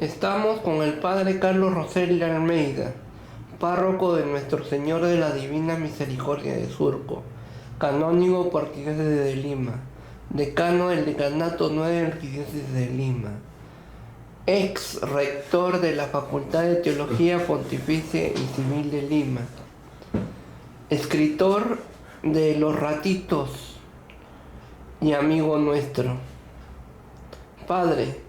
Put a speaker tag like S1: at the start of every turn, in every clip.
S1: Estamos con el Padre Carlos Rosell Almeida, párroco de Nuestro Señor de la Divina Misericordia de Surco, canónigo por Arquidiócesis de Lima, decano del Decanato 9 de Arquidiócesis de Lima, ex rector de la Facultad de Teología Pontificia y Civil de Lima, escritor de Los Ratitos y amigo nuestro. Padre,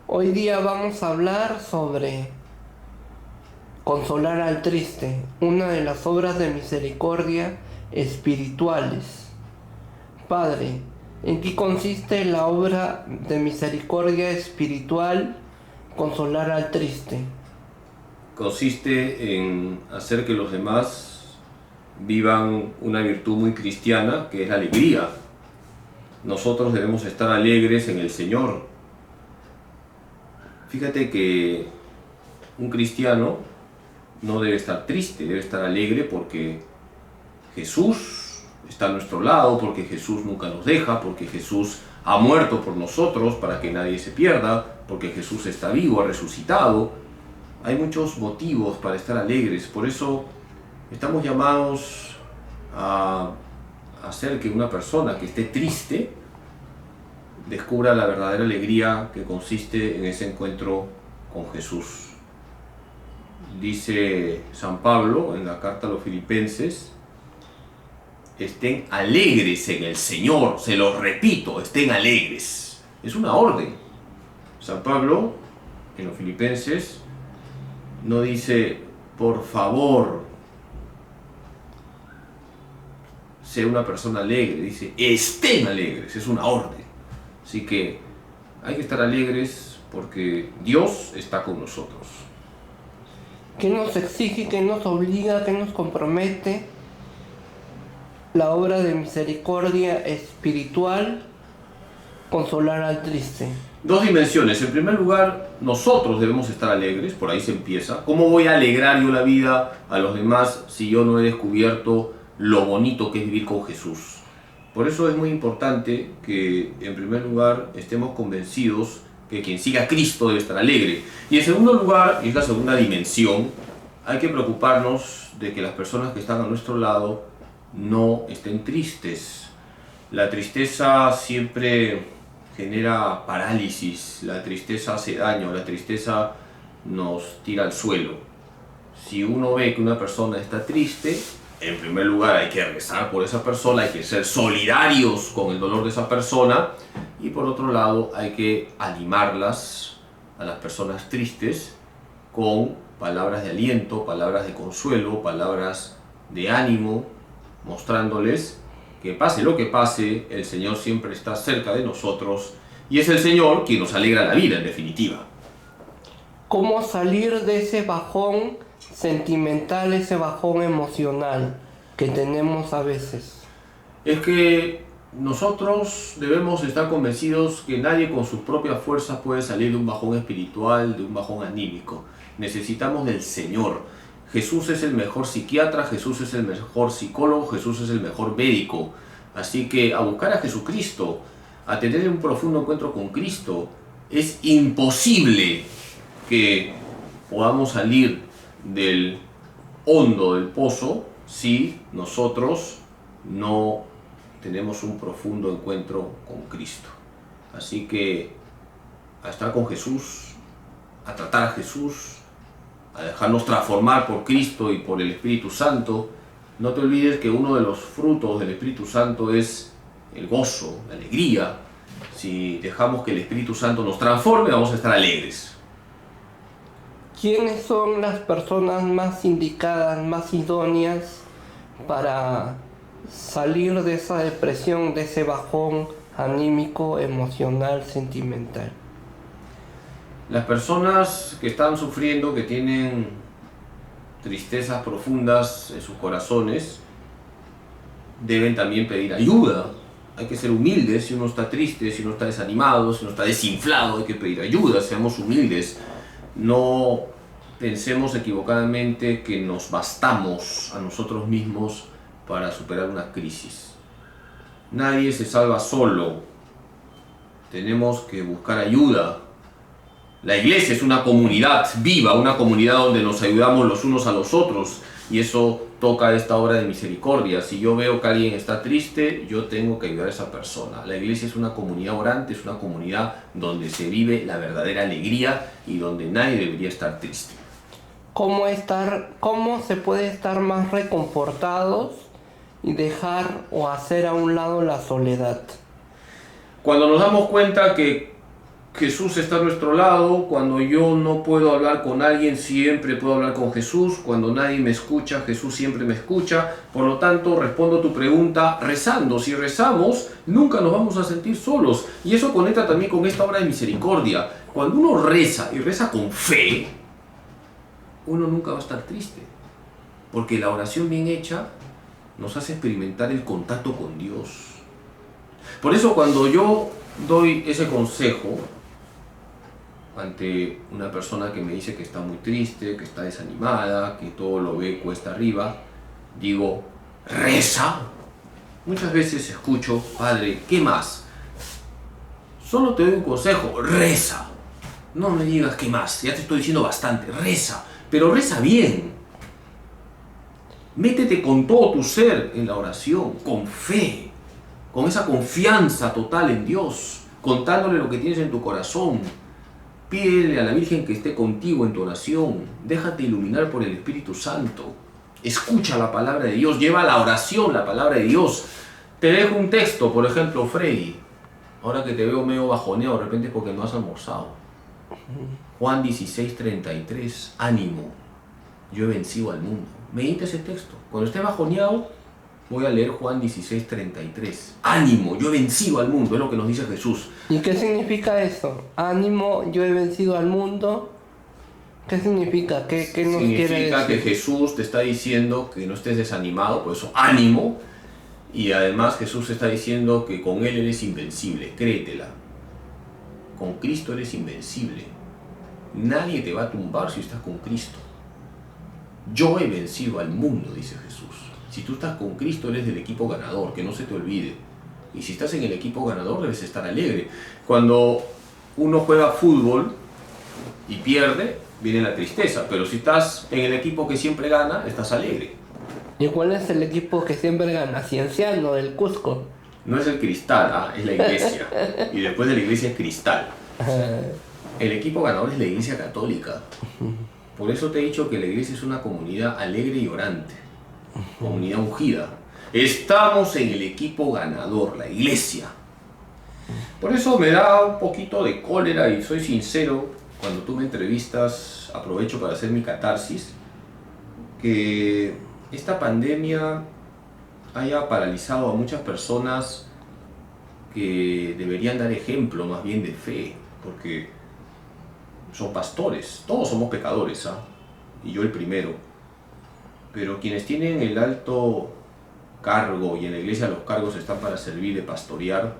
S1: hoy día vamos a hablar sobre Consolar al Triste, una de las obras de misericordia espirituales. Padre, ¿en qué consiste la obra de misericordia espiritual Consolar al Triste?
S2: Consiste en hacer que los demás vivan una virtud muy cristiana, que es la alegría. Nosotros debemos estar alegres en el Señor. Fíjate que un cristiano no debe estar triste, debe estar alegre porque Jesús está a nuestro lado, porque Jesús nunca nos deja, porque Jesús ha muerto por nosotros para que nadie se pierda, porque Jesús está vivo, ha resucitado. Hay muchos motivos para estar alegres, por eso estamos llamados a hacer que una persona que esté triste descubra la verdadera alegría que consiste en ese encuentro con Jesús. Dice San Pablo en la carta a los Filipenses: estén alegres en el Señor, se los repito, estén alegres. Es una orden. San Pablo en los Filipenses no dice, por favor, sea una persona alegre, dice, estén alegres, es una orden. Así que hay que estar alegres porque Dios está con nosotros.
S1: ¿Qué nos exige, qué nos obliga, qué nos compromete la obra de misericordia espiritual Consolar al Triste?
S2: Dos dimensiones. En primer lugar, nosotros debemos estar alegres, por ahí se empieza. ¿Cómo voy a alegrar yo la vida a los demás si yo no he descubierto lo bonito que es vivir con Jesús? Por eso es muy importante que, en primer lugar, estemos convencidos que quien siga a Cristo debe estar alegre. Y en segundo lugar, y es la segunda dimensión, hay que preocuparnos de que las personas que están a nuestro lado no estén tristes. La tristeza siempre genera parálisis, la tristeza hace daño, la tristeza nos tira al suelo. Si uno ve que una persona está triste, en primer lugar hay que rezar por esa persona, hay que ser solidarios con el dolor de esa persona, y por otro lado hay que animarlas a las personas tristes con palabras de aliento, palabras de consuelo, palabras de ánimo, mostrándoles que pase lo que pase, el Señor siempre está cerca de nosotros y es el Señor quien nos alegra la vida en definitiva.
S1: ¿Cómo salir de ese bajón sentimental, ese bajón emocional que tenemos a veces?
S2: Es que nosotros debemos estar convencidos que nadie con sus propias fuerzas puede salir de un bajón espiritual, de un bajón anímico. Necesitamos del Señor. Jesús es el mejor psiquiatra, Jesús es el mejor psicólogo, Jesús es el mejor médico. Así que a buscar a Jesucristo, a tener un profundo encuentro con Cristo, es imposible que podamos salir del hondo del pozo si nosotros no tenemos un profundo encuentro con Cristo. Así que a estar con Jesús, a tratar a Jesús, a dejarnos transformar por Cristo y por el Espíritu Santo. No te olvides que uno de los frutos del Espíritu Santo es el gozo, la alegría. Si dejamos que el Espíritu Santo nos transforme, vamos a estar alegres.
S1: ¿Quiénes son las personas más indicadas, más idóneas para salir de esa depresión, de ese bajón anímico, emocional, sentimental?
S2: Las personas que están sufriendo, que tienen tristezas profundas en sus corazones, deben también pedir ayuda. Hay que ser humildes. Si uno está triste, si uno está desanimado, si uno está desinflado, hay que pedir ayuda. Seamos humildes. No pensemos equivocadamente que nos bastamos a nosotros mismos para superar una crisis. Nadie se salva solo. Tenemos que buscar ayuda. La iglesia es una comunidad viva, una comunidad donde nos ayudamos los unos a los otros, y eso toca esta obra de misericordia. Si yo veo que alguien está triste, yo tengo que ayudar a esa persona. La iglesia es una comunidad orante, es una comunidad donde se vive la verdadera alegría y donde nadie debería estar triste.
S1: ¿Cómo se puede estar más reconfortados y dejar o hacer a un lado la soledad?
S2: Cuando nos damos cuenta que Jesús está a nuestro lado, cuando yo no puedo hablar con alguien, siempre puedo hablar con Jesús. Cuando nadie me escucha, Jesús siempre me escucha. Por lo tanto, respondo tu pregunta rezando. Si rezamos, nunca nos vamos a sentir solos. Y eso conecta también con esta obra de misericordia. Cuando uno reza y reza con fe, uno nunca va a estar triste. Porque la oración bien hecha nos hace experimentar el contacto con Dios. Por eso cuando yo doy ese consejo ante una persona que me dice que está muy triste, que está desanimada, que todo lo ve cuesta arriba, digo, reza. Muchas veces escucho, padre, ¿qué más? Solo te doy un consejo, reza. No me digas qué más, ya te estoy diciendo bastante, reza, pero reza bien. Métete con todo tu ser en la oración, con fe, con esa confianza total en Dios, contándole lo que tienes en tu corazón. Pídele a la Virgen que esté contigo en tu oración. Déjate iluminar por el Espíritu Santo. Escucha la palabra de Dios. Lleva a la oración la palabra de Dios. Te dejo un texto, por ejemplo, Freddy. Ahora que te veo medio bajoneado, de repente es porque no has almorzado. Juan 16:33. Ánimo. Yo he vencido al mundo. Medita ese texto. Cuando estés bajoneado, voy a leer Juan 16:33. Ánimo, yo he vencido al mundo, es lo que nos dice Jesús.
S1: ¿Y qué significa eso? Ánimo, yo he vencido al mundo. ¿Qué significa? ¿Qué nos quiere decir?
S2: Significa que Jesús te está diciendo que no estés desanimado, por eso ánimo. Y además Jesús te está diciendo que con Él eres invencible, créetela. Con Cristo eres invencible. Nadie te va a tumbar si estás con Cristo. Yo he vencido al mundo, dice Jesús. Si tú estás con Cristo, eres del equipo ganador, que no se te olvide. Y si estás en el equipo ganador, debes estar alegre. Cuando uno juega fútbol y pierde, viene la tristeza. Pero si estás en el equipo que siempre gana, estás alegre.
S1: ¿Y cuál es el equipo que siempre gana? Cienciano, del Cusco.
S2: No es el Cristal, es la iglesia. Y después de la iglesia es Cristal. El equipo ganador es la iglesia católica. Por eso te he dicho que la iglesia es una comunidad alegre y orante. Comunidad ungida. Estamos en el equipo ganador, la iglesia. Por eso me da un poquito de cólera y soy sincero, cuando tú me entrevistas, aprovecho para hacer mi catarsis, que esta pandemia haya paralizado a muchas personas que deberían dar ejemplo más bien de fe, porque son pastores, todos somos pecadores, y yo el primero. Pero quienes tienen el alto cargo, y en la iglesia los cargos están para servir de pastorear,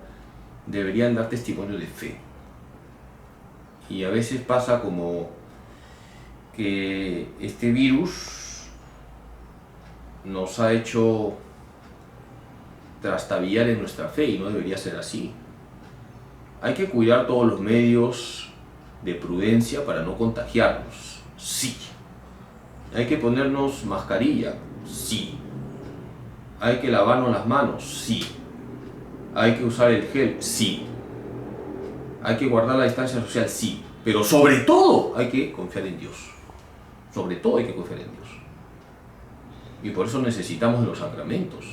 S2: deberían dar testimonio de fe. Y a veces pasa como que este virus nos ha hecho trastabillar en nuestra fe y no debería ser así. Hay que cuidar todos los medios de prudencia para no contagiarnos, sí. Hay que ponernos mascarilla, sí. Hay que lavarnos las manos, sí. Hay que usar el gel, sí. Hay que guardar la distancia social, sí. Pero sobre todo hay que confiar en Dios. Sobre todo hay que confiar en Dios. Y por eso necesitamos de los sacramentos.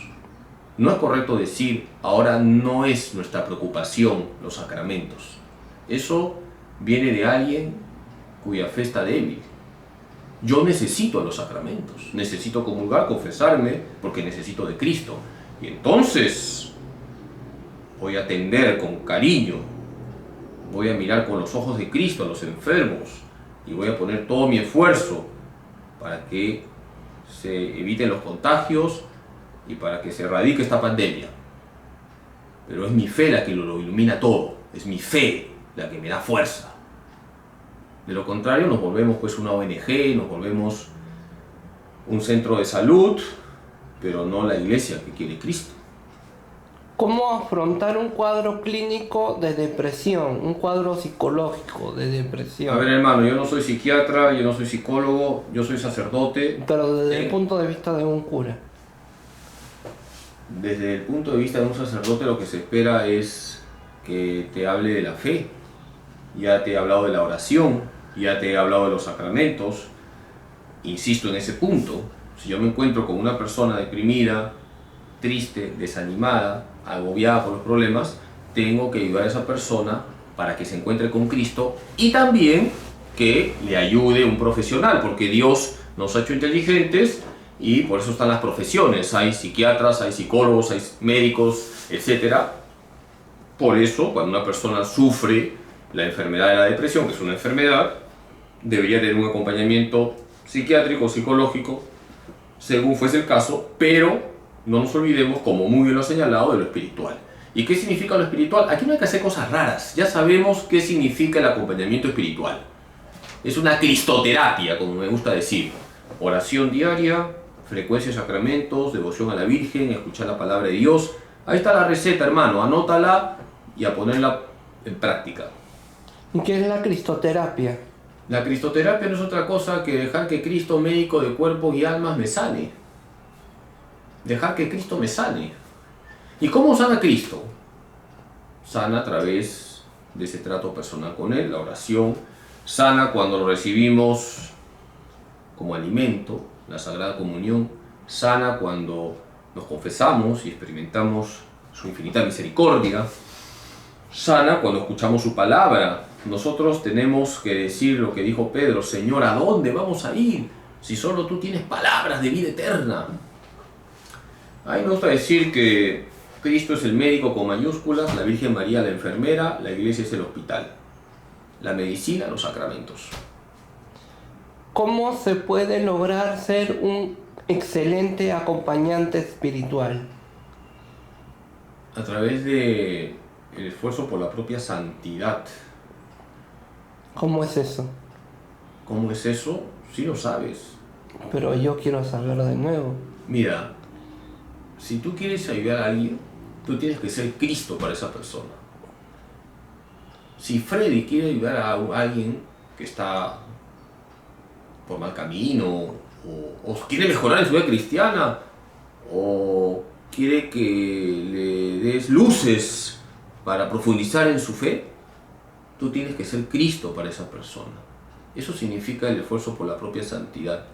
S2: No es correcto decir, ahora no es nuestra preocupación los sacramentos. Eso viene de alguien cuya fe está débil. Yo necesito los sacramentos. Necesito comulgar, confesarme, porque necesito de Cristo. Y entonces voy a atender con cariño, voy a mirar con los ojos de Cristo a los enfermos y voy a poner todo mi esfuerzo para que se eviten los contagios y para que se erradique esta pandemia. Pero es mi fe la que lo ilumina todo, es mi fe la que me da fuerza. De lo contrario nos volvemos pues una ONG, nos volvemos un centro de salud, pero no la iglesia que quiere Cristo.
S1: ¿Cómo afrontar un cuadro clínico de depresión, un cuadro psicológico de depresión?
S2: A ver, hermano, yo no soy psiquiatra, yo no soy psicólogo, yo soy sacerdote.
S1: Pero desde el punto de vista de un cura.
S2: Desde el punto de vista de un sacerdote, lo que se espera es que te hable de la fe. Ya te he hablado de la oración, ya te he hablado de los sacramentos. Insisto en ese punto. Si yo me encuentro con una persona deprimida, triste, desanimada, agobiada por los problemas, tengo que ayudar a esa persona para que se encuentre con Cristo y también que le ayude un profesional, porque Dios nos ha hecho inteligentes y por eso están las profesiones. Hay psiquiatras, hay psicólogos, hay médicos, etc. Por eso, cuando una persona sufre la enfermedad de la depresión, que es una enfermedad, debería tener un acompañamiento psiquiátrico, psicológico, según fuese el caso, pero no nos olvidemos, como muy bien lo ha señalado, de lo espiritual. ¿Y qué significa lo espiritual? Aquí no hay que hacer cosas raras. Ya sabemos qué significa el acompañamiento espiritual. Es una cristoterapia, como me gusta decir. Oración diaria, frecuencia de sacramentos, devoción a la Virgen, escuchar la palabra de Dios. Ahí está la receta, hermano. Anótala y a ponerla en práctica.
S1: ¿Y qué es la cristoterapia?
S2: La cristoterapia no es otra cosa que dejar que Cristo, médico de cuerpo y almas, me sane. Dejar que Cristo me sane. ¿Y cómo sana Cristo? Sana a través de ese trato personal con Él, la oración. Sana cuando lo recibimos como alimento, la Sagrada Comunión. Sana cuando nos confesamos y experimentamos su infinita misericordia. Sana cuando escuchamos su palabra. Nosotros tenemos que decir lo que dijo Pedro: Señor, ¿a dónde vamos a ir si solo tú tienes palabras de vida eterna? A mí me gusta decir que Cristo es el médico con mayúsculas, la Virgen María la enfermera, la iglesia es el hospital, la medicina, los sacramentos.
S1: ¿Cómo se puede lograr ser un excelente acompañante espiritual?
S2: A través de el esfuerzo por la propia santidad.
S1: ¿Cómo es eso?
S2: ¿Cómo es eso? Sí lo sabes.
S1: Pero yo quiero saber de nuevo.
S2: Mira, si tú quieres ayudar a alguien, tú tienes que ser Cristo para esa persona. Si Freddy quiere ayudar a alguien que está por mal camino, o quiere mejorar en su vida cristiana, o quiere que le des luces para profundizar en su fe, tú tienes que ser Cristo para esa persona. Eso significa el esfuerzo por la propia santidad.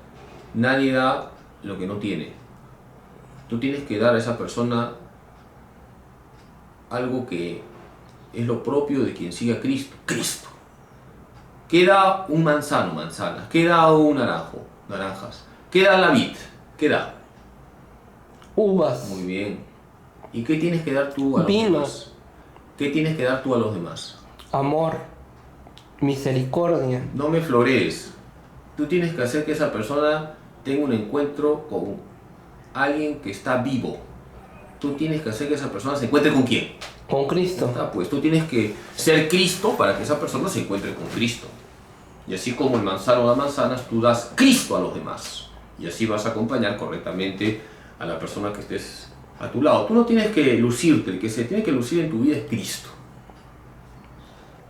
S2: Nadie da lo que no tiene. Tú tienes que dar a esa persona algo que es lo propio de quien sigue a Cristo. Cristo. ¿Qué da un manzano? Manzanas. ¿Qué da un naranjo? Naranjas. ¿Qué da la vid? ¿Qué da?
S1: Uvas.
S2: Muy bien. ¿Y qué tienes que dar tú a los demás? ¿Qué tienes que dar tú a los demás?
S1: Amor. Misericordia.
S2: No me florees. Tú tienes que hacer que esa persona tenga un encuentro con alguien que está vivo. Tú tienes que hacer que esa persona se encuentre con ¿quién?
S1: Con Cristo.
S2: Pues tú tienes que ser Cristo para que esa persona se encuentre con Cristo. Y así como el manzano da manzanas, tú das Cristo a los demás. Y así vas a acompañar correctamente a la persona que estés a tu lado. Tú no tienes que lucirte, el que se tiene que lucir en tu vida es Cristo.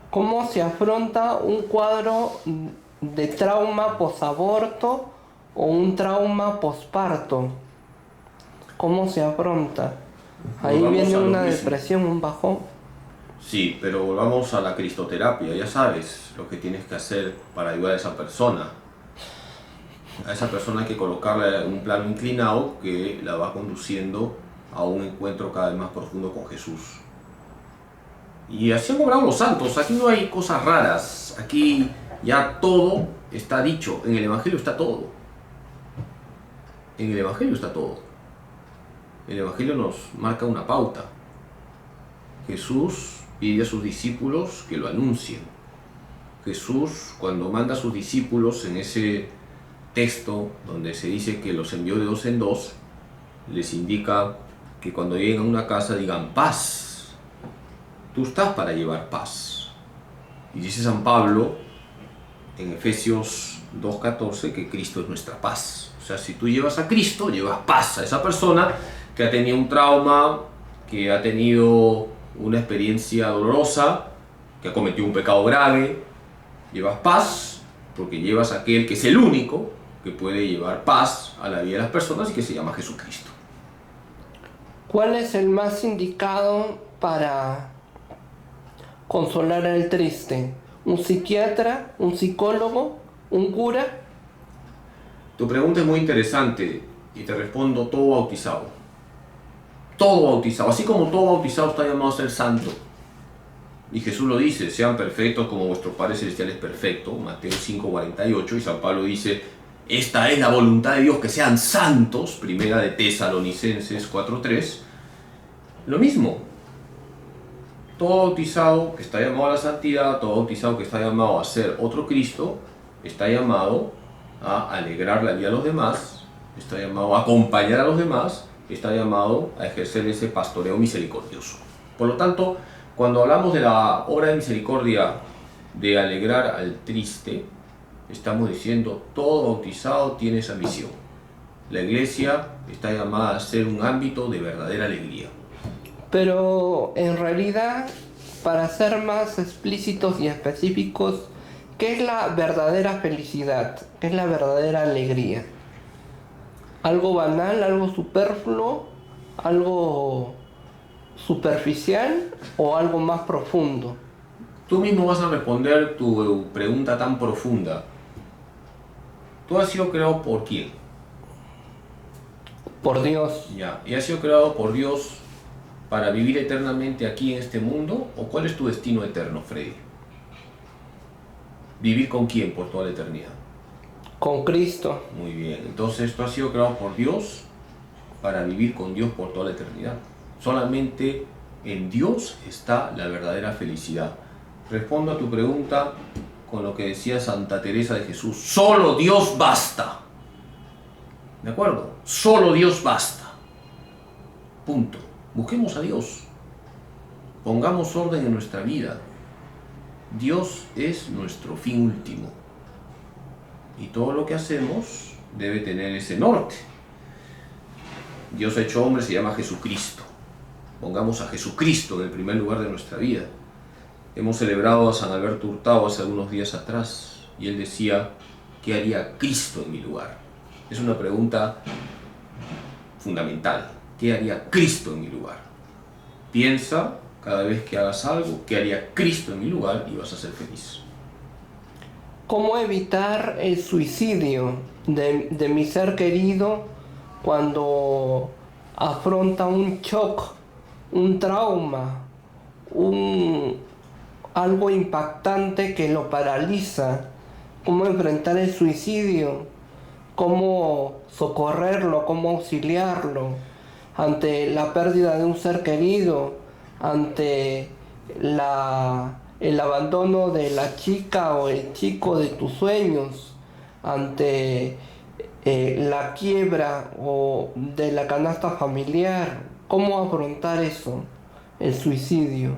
S1: ¿Cómo se afronta un cuadro de trauma posaborto o un trauma posparto? ¿Cómo se afronta? Ahí viene una depresión, un bajón.
S2: Sí, pero volvamos a la cristoterapia. Ya sabes lo que tienes que hacer para ayudar a esa persona. A esa persona hay que colocarle un plano inclinado que la va conduciendo a un encuentro cada vez más profundo con Jesús. Y así han obrado los santos. Aquí no hay cosas raras. Aquí ya todo está dicho. En el Evangelio está todo. En el Evangelio está todo. El Evangelio nos marca una pauta. Jesús pide a sus discípulos que lo anuncien. Jesús, cuando manda a sus discípulos en ese texto donde se dice que los envió de dos en dos, les indica que cuando lleguen a una casa digan paz. Tú estás para llevar paz. Y dice San Pablo en Efesios 2:14 que Cristo es nuestra paz. O sea, si tú llevas a Cristo, llevas paz a esa persona que ha tenido un trauma, que ha tenido una experiencia dolorosa, que ha cometido un pecado grave. Llevas paz porque llevas a aquel que es el único que puede llevar paz a la vida de las personas y que se llama Jesucristo.
S1: ¿Cuál es el más indicado para consolar al triste? ¿Un psiquiatra? ¿Un psicólogo? ¿Un cura?
S2: Tu pregunta es muy interesante y te respondo: todo bautizado. Todo bautizado. Así como todo bautizado está llamado a ser santo. Y Jesús lo dice: sean perfectos como vuestro Padre Celestial es perfecto. Mateo 5:48. Y San Pablo dice: esta es la voluntad de Dios, que sean santos. Primera de Tesalonicenses 4:3. Lo mismo. Todo bautizado que está llamado a la santidad, todo bautizado que está llamado a ser otro Cristo, está llamado a alegrar la vida de los demás, está llamado a acompañar a los demás, está llamado a ejercer ese pastoreo misericordioso. Por lo tanto, cuando hablamos de la obra de misericordia de alegrar al triste, estamos diciendo: todo bautizado tiene esa misión. La iglesia está llamada a ser un ámbito de verdadera alegría.
S1: Pero en realidad, para ser más explícitos y específicos, ¿qué es la verdadera felicidad? ¿Qué es la verdadera alegría? ¿Algo banal, algo superfluo, algo superficial o algo más profundo?
S2: Tú mismo vas a responder tu pregunta tan profunda. ¿Tú has sido creado por quién?
S1: Por Dios.
S2: Ya. ¿Y has sido creado por Dios para vivir eternamente aquí en este mundo? ¿O cuál es tu destino eterno, Freddy? ¿Vivir con quién por toda la eternidad?
S1: Con Cristo.
S2: Muy bien. Entonces tú has sido creado por Dios para vivir con Dios por toda la eternidad. Solamente en Dios está la verdadera felicidad. Respondo a tu pregunta con lo que decía Santa Teresa de Jesús: solo Dios basta. ¿De acuerdo? Solo Dios basta. Punto. Busquemos a Dios. Pongamos orden en nuestra vida. Dios es nuestro fin último. Y todo lo que hacemos debe tener ese norte. Dios hecho hombre se llama Jesucristo. Pongamos a Jesucristo en el primer lugar de nuestra vida. Hemos celebrado a San Alberto Hurtado hace algunos días atrás y él decía: ¿qué haría Cristo en mi lugar? Es una pregunta fundamental. ¿Qué haría Cristo en mi lugar? Piensa cada vez que hagas algo: ¿qué haría Cristo en mi lugar? Y vas a ser feliz.
S1: ¿Cómo evitar el suicidio de mi ser querido cuando afronta un shock, un trauma, algo impactante que lo paraliza? ¿Cómo enfrentar el suicidio? ¿Cómo socorrerlo? ¿Cómo auxiliarlo ante la pérdida de un ser querido? Ante el abandono de la chica o el chico de tus sueños, ante la quiebra o de la canasta familiar. ¿Cómo afrontar eso, el suicidio?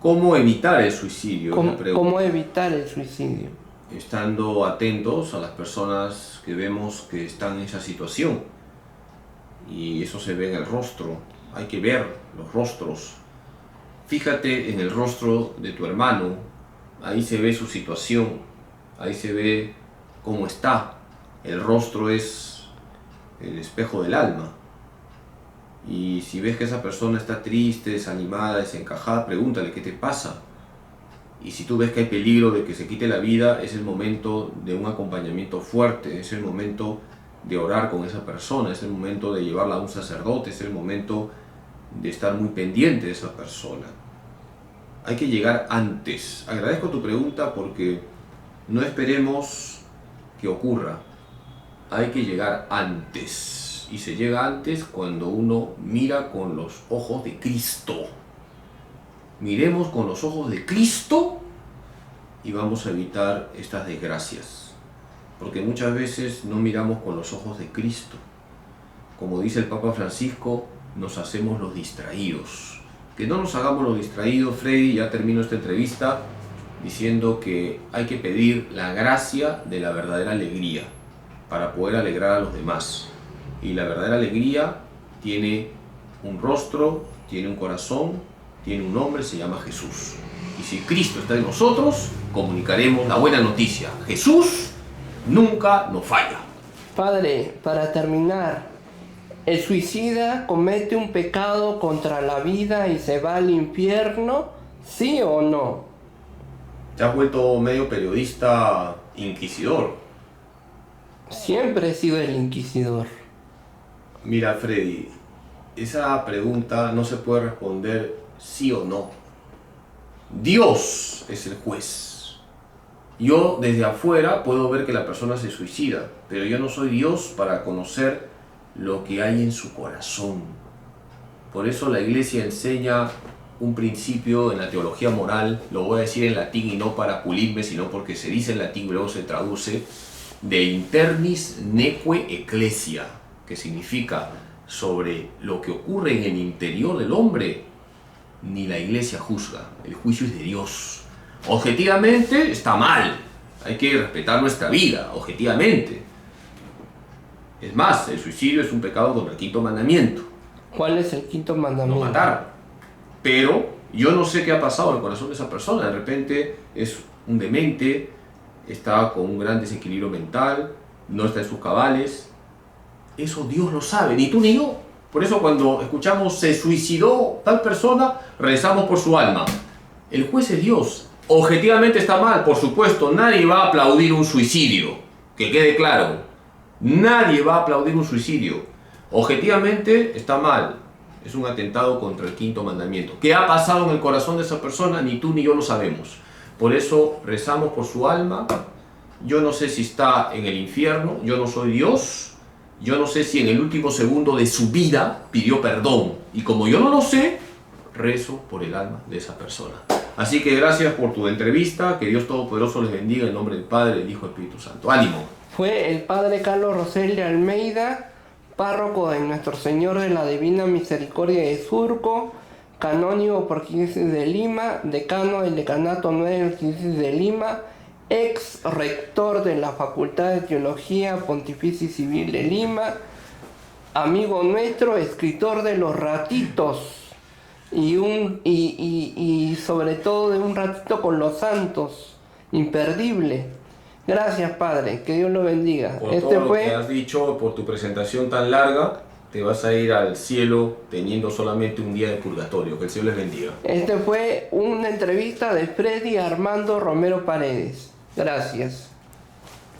S2: ¿Cómo evitar el suicidio?
S1: ¿Cómo evitar el suicidio?
S2: Estando atentos a las personas que vemos que están en esa situación. Y eso se ve en el rostro. Hay que ver los rostros. Fíjate en el rostro de tu hermano. Ahí se ve su situación. Ahí se ve cómo está. El rostro es el espejo del alma. Y si ves que esa persona está triste, desanimada, desencajada, pregúntale: ¿qué te pasa? Y si tú ves que hay peligro de que se quite la vida, es el momento de un acompañamiento fuerte, es el momento de orar con esa persona, es el momento de llevarla a un sacerdote, es el momento de estar muy pendiente de esa persona. Hay que llegar antes. Agradezco tu pregunta porque no esperemos que ocurra. Hay que llegar antes. Y se llega antes cuando uno mira con los ojos de Cristo. Miremos con los ojos de Cristo y vamos a evitar estas desgracias. Porque muchas veces no miramos con los ojos de Cristo. Como dice el Papa Francisco, nos hacemos los distraídos. Que no nos hagamos los distraídos, Freddy. Ya termino esta entrevista diciendo que hay que pedir la gracia de la verdadera alegría para poder alegrar a los demás. Y la verdadera alegría tiene un rostro tiene un corazón, tiene un nombre, se llama Jesús. Y si Cristo está en nosotros, comunicaremos la buena noticia. Jesús nunca nos falla.
S1: Padre, para terminar, ¿el suicida comete un pecado contra la vida y se va al infierno? ¿Sí o no?
S2: Te has vuelto medio periodista inquisidor.
S1: Siempre he sido el inquisidor.
S2: Mira, Freddy, esa pregunta no se puede responder sí o no. Dios es el juez. Yo desde afuera puedo ver que la persona se suicida, pero yo no soy Dios para conocer lo que hay en su corazón. Por eso la Iglesia enseña un principio en la teología moral, lo voy a decir en latín y no para pulirme, sino porque se dice en latín y luego se traduce, de internis neque ecclesia, que significa sobre lo que ocurre en el interior del hombre, ni la Iglesia juzga, el juicio es de Dios. Objetivamente está mal, hay que respetar nuestra vida, objetivamente. Es más, el suicidio es un pecado contra el quinto mandamiento.
S1: ¿Cuál es el quinto
S2: No
S1: mandamiento?
S2: matar. Pero yo no sé qué ha pasado en el corazón de esa persona. De repente es un demente, está con un gran desequilibrio mental, no está en sus cabales. Eso Dios lo sabe, ni tú ni yo. Por eso cuando escuchamos se suicidó tal persona, rezamos por su alma. El juez es Dios. Objetivamente está mal, por supuesto, nadie va a aplaudir un suicidio. Que quede claro. Nadie va a aplaudir un suicidio. Objetivamente está mal. Es un atentado contra el quinto mandamiento. ¿Qué ha pasado en el corazón de esa persona? Ni tú ni yo lo sabemos. Por eso rezamos por su alma. Yo no sé si está en el infierno. Yo no soy Dios. Yo no sé si en el último segundo de su vida pidió perdón. Y como yo no lo sé, rezo por el alma de esa persona. Así que gracias por tu entrevista. Que Dios Todopoderoso les bendiga en nombre del Padre, del Hijo y del Espíritu Santo. ¡Ánimo!
S1: Fue el padre Carlos Rosel de Almeida, párroco de Nuestro Señor de la Divina Misericordia de Surco, canónigo por Arquidiócesis de Lima, decano del Decanato 9 de la Arquidiócesis de Lima, ex rector de la Facultad de Teología Pontificia y Civil de Lima, amigo nuestro, escritor de Los Ratitos y sobre todo de Un Ratito con los Santos, imperdible. Gracias, Padre, que Dios lo bendiga.
S2: Por todo lo que has dicho, por tu presentación tan larga, te vas a ir al cielo teniendo solamente un día de purgatorio. Que el Señor les bendiga.
S1: Fue una entrevista de Freddy Armando Romero Paredes. Gracias.